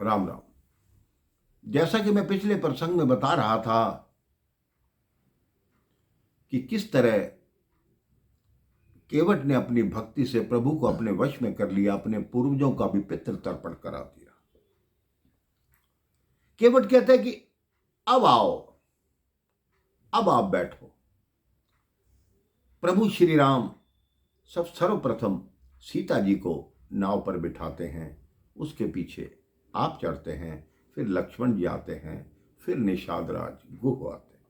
राम राम। जैसा कि मैं पिछले प्रसंग में बता रहा था कि किस तरह केवट ने अपनी भक्ति से प्रभु को अपने वश में कर लिया, अपने पूर्वजों का भी पितृ तर्पण करा दिया। केवट कहते हैं कि अब आओ, अब आप बैठो। प्रभु श्री राम सब सर्वप्रथम सीता जी को नाव पर बिठाते हैं, उसके पीछे आप चढ़ते हैं, फिर लक्ष्मण जी आते हैं, फिर निषाद राज गुह आते हैं।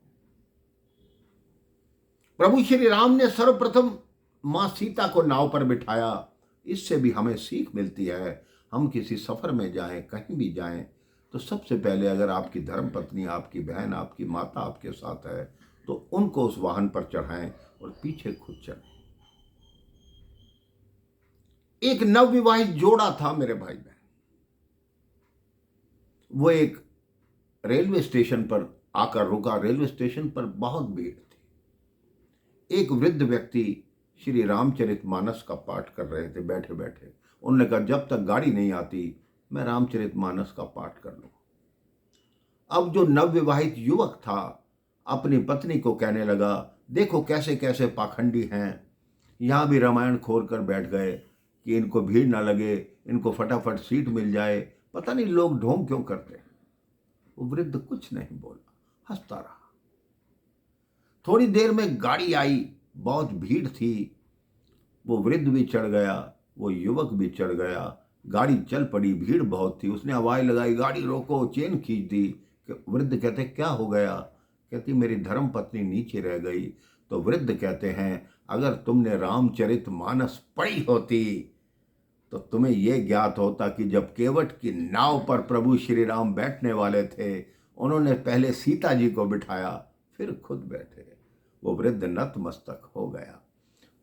प्रभु श्री राम ने सर्वप्रथम मां सीता को नाव पर बिठाया। इससे भी हमें सीख मिलती है, हम किसी सफर में जाएं, कहीं भी जाएं, तो सबसे पहले अगर आपकी धर्मपत्नी, आपकी बहन, आपकी माता आपके साथ है तो उनको उस वाहन पर चढ़ाएं और पीछे खुद चढ़ें। एक नवविवाहित जोड़ा था मेरे भाई बहन, वो एक रेलवे स्टेशन पर आकर रुका। रेलवे स्टेशन पर बहुत भीड़ थी। एक वृद्ध व्यक्ति श्री रामचरितमानस का पाठ कर रहे थे बैठे बैठे। उन्होंने कहा जब तक गाड़ी नहीं आती मैं रामचरितमानस का पाठ कर लूं। अब जो नवविवाहित युवक था अपनी पत्नी को कहने लगा, देखो कैसे कैसे पाखंडी हैं, यहां भी रामायण खोल कर बैठ गए कि इनको भीड़ ना लगे, इनको फटाफट सीट मिल जाए, पता नहीं लोग ढोंग क्यों करते हैं। वो वृद्ध कुछ नहीं बोला, हंसता रहा। थोड़ी देर में गाड़ी आई, बहुत भीड़ थी। वो वृद्ध भी चढ़ गया, वो युवक भी चढ़ गया, गाड़ी चल पड़ी। भीड़ बहुत थी। उसने आवाज लगाई, गाड़ी रोको, चेन खींच दी। वृद्ध कहते क्या हो गया? कहती मेरी धर्म पत्नी नीचे रह गई। तो वृद्ध कहते हैं अगर तुमने रामचरितमानस पढ़ी होती तो तुम्हें यह ज्ञात होता कि जब केवट की नाव पर प्रभु श्री राम बैठने वाले थे, उन्होंने पहले सीता जी को बिठाया, फिर खुद बैठे। वो वृद्ध नतमस्तक हो गया।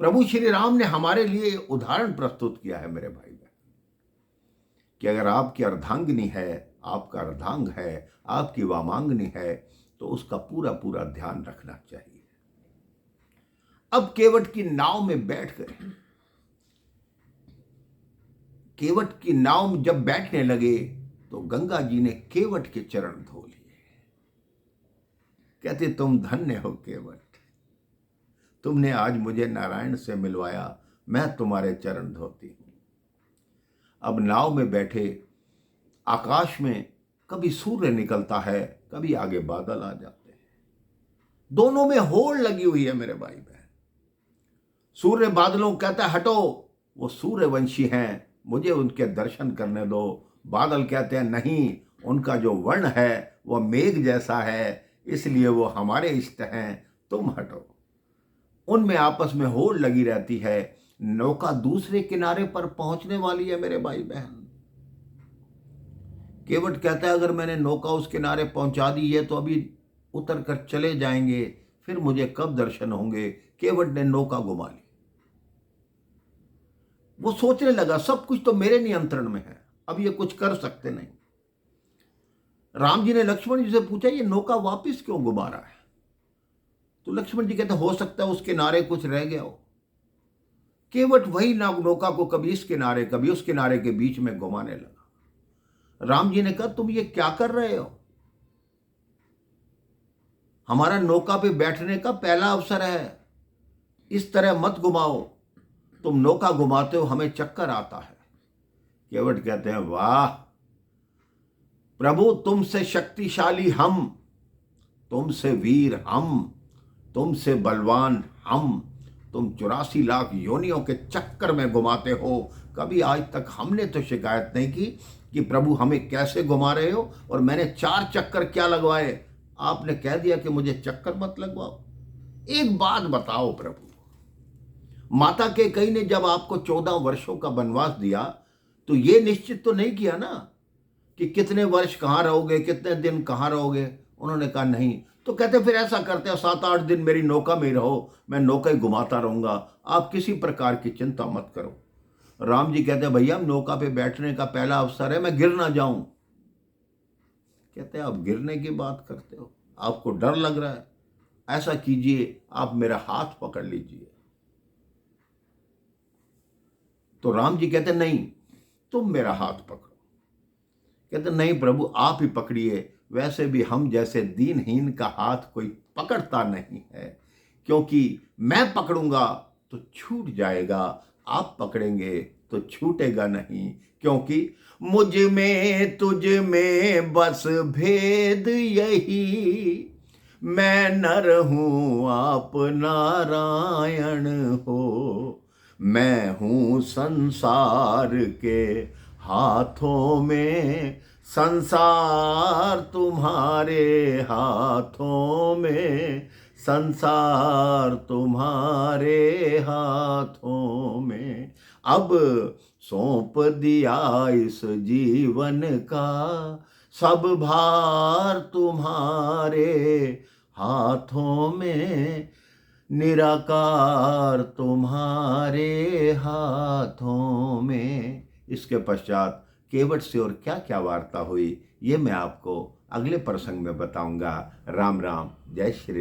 प्रभु श्री राम ने हमारे लिए उदाहरण प्रस्तुत किया है मेरे भाई बहन, कि अगर आपकी अर्धांगिनी है, आपका अर्धांग है, आपकी वामांगनी है, तो उसका पूरा पूरा ध्यान रखना चाहिए। अब केवट की नाव में बैठ गए। केवट की नाव में जब बैठने लगे तो गंगा जी ने केवट के चरण धो लिए। कहते तुम धन्य हो केवट, तुमने आज मुझे नारायण से मिलवाया, मैं तुम्हारे चरण धोती हूं। अब नाव में बैठे, आकाश में कभी सूर्य निकलता है, कभी आगे बादल आ जाते हैं। दोनों में होड़ लगी हुई है मेरे भाई बहन। सूर्य बादलों कहता है हटो, वो सूर्यवंशी हैं, मुझे उनके दर्शन करने दो। बादल कहते हैं नहीं, उनका जो वर्ण है वह मेघ जैसा है, इसलिए वो हमारे इष्ट हैं, तुम हटो। उनमें आपस में होड़ लगी रहती है। नौका दूसरे किनारे पर पहुंचने वाली है मेरे भाई बहन। केवट कहता है अगर मैंने नौका उस किनारे पहुंचा दी है तो अभी उतर कर चले जाएंगे, फिर मुझे कब दर्शन होंगे। केवट ने नौका घुमा ली। वो सोचने लगा सब कुछ तो मेरे नियंत्रण में है, अब ये कुछ कर सकते नहीं। राम जी ने लक्ष्मण जी से पूछा ये नौका वापस क्यों घुमा रहा है? तो लक्ष्मण जी कहते हो सकता है उस किनारे कुछ रह गया हो। केवट वही नौका को कभी इस किनारे कभी उस किनारे के बीच में घुमाने लगा। राम जी ने कहा तुम ये क्या कर रहे हो? हमारा नौका पे बैठने का पहला अवसर है, इस तरह मत घुमाओ। तुम नौका घुमाते हो, हमें चक्कर आता है। केवट कहते हैं वाह प्रभु, तुमसे शक्तिशाली हम, तुमसे वीर हम, तुमसे बलवान हम, तुम 84 लाख योनियों के चक्कर में घुमाते हो। कभी आज तक हमने तो शिकायत नहीं की कि प्रभु हमें कैसे घुमा रहे हो, और मैंने 4 चक्कर क्या लगवाए, आपने कह दिया कि मुझे चक्कर मत लगवाओ। एक बात बताओ प्रभु, माता कैकेयी ने जब आपको 14 वर्षों का वनवास दिया तो ये निश्चित तो नहीं किया ना कि कितने वर्ष कहाँ रहोगे, कितने दिन कहाँ रहोगे। उन्होंने कहा नहीं। तो कहते फिर ऐसा करते हो 7-8 दिन मेरी नौका में रहो, मैं नौका ही घुमाता रहूंगा, आप किसी प्रकार की चिंता मत करो। राम जी कहते भैया नौका पे बैठने का पहला अवसर है, मैं गिर ना जाऊं। कहते आप गिरने की बात करते हो, आपको डर लग रहा है, ऐसा कीजिए आप मेरा हाथ पकड़ लीजिए। तो राम जी कहते नहीं, तुम मेरा हाथ पकड़ो। कहते नहीं प्रभु आप ही पकड़िए, वैसे भी हम जैसे दीनहीन का हाथ कोई पकड़ता नहीं है, क्योंकि मैं पकड़ूंगा तो छूट जाएगा, आप पकड़ेंगे तो छूटेगा नहीं, क्योंकि मुझ में तुझ में बस भेद यही, मैं नर हूं आप नारायण हो, मैं हूं संसार के हाथों में, संसार तुम्हारे हाथों में, संसार तुम्हारे हाथों में, अब सौंप दिया इस जीवन का सब भार तुम्हारे हाथों में, निराकार तुम्हारे हाथों में। इसके पश्चात केवट से और क्या क्या वार्ता हुई ये मैं आपको अगले प्रसंग में बताऊंगा। राम राम, जय श्री